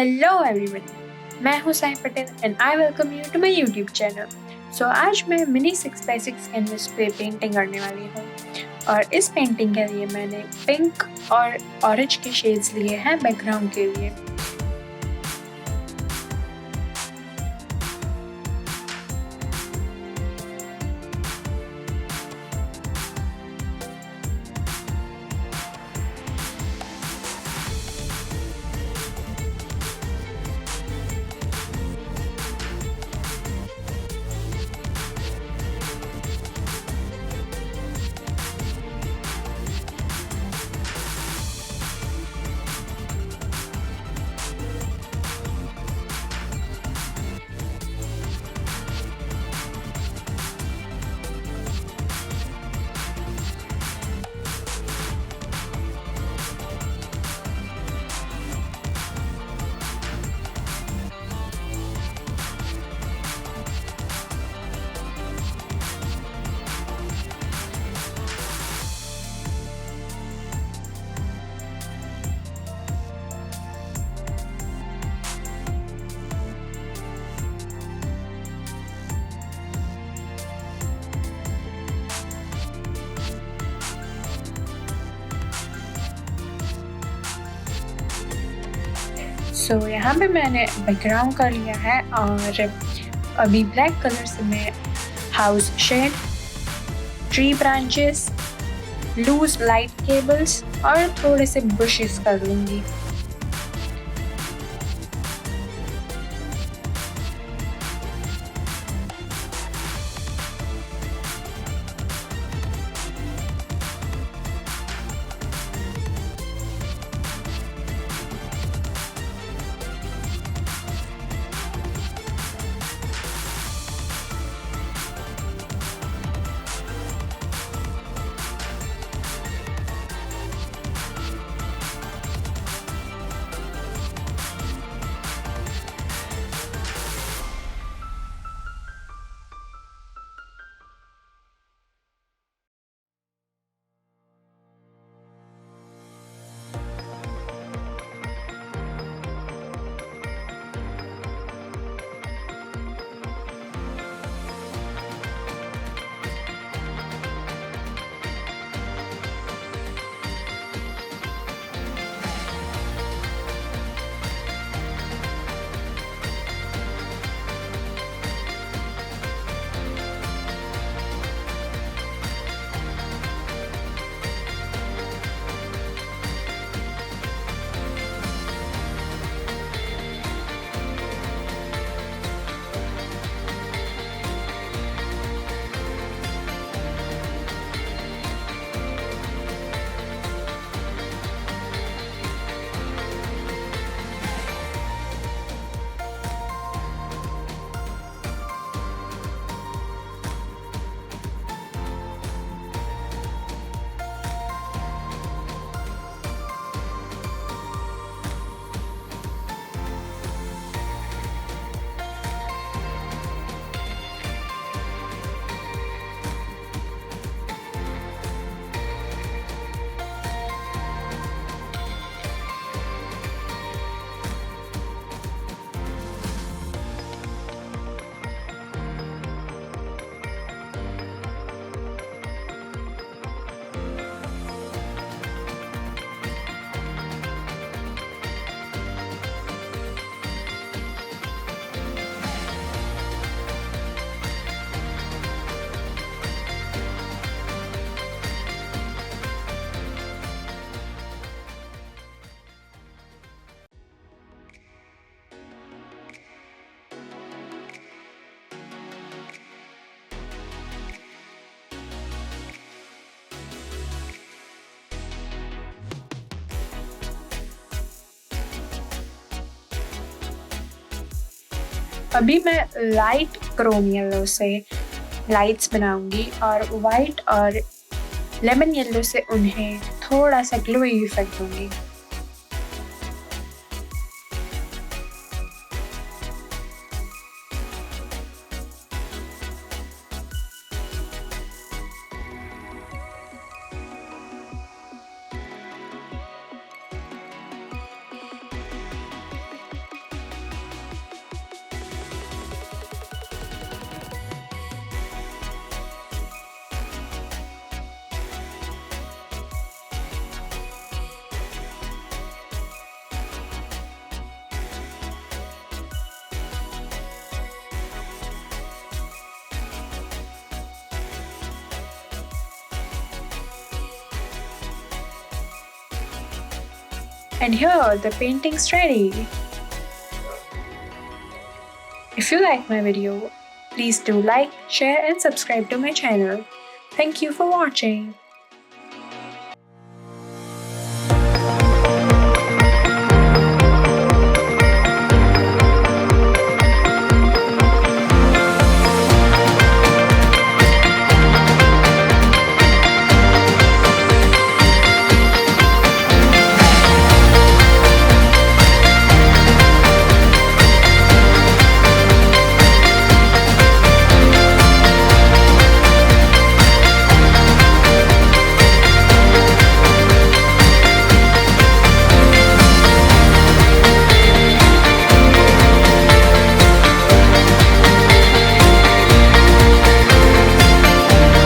Hello everyone, मैं हूं Sai Patel and I welcome you to my YouTube channel. आज मैं मिनी 6x6 कैनवस पे पेंटिंग करने वाली हूँ और इस पेंटिंग के लिए मैंने पिंक और ऑरेंज के शेड्स लिए हैं बैकग्राउंड के लिए। यहाँ पे मैंने बैकग्राउंड कर लिया है और अभी ब्लैक कलर से मैं house shed, tree branches, loose light cables और थोड़े से बुशेस कर लूंगी। अभी मैं लाइट क्रोम येलो से लाइट्स बनाऊंगी और वाइट और लेमन येलो से उन्हें थोड़ा सा ग्लोई इफेक्ट दूंगी। And here the painting's ready. If you like my video, please do like, share and subscribe to my channel. Thank you for watching.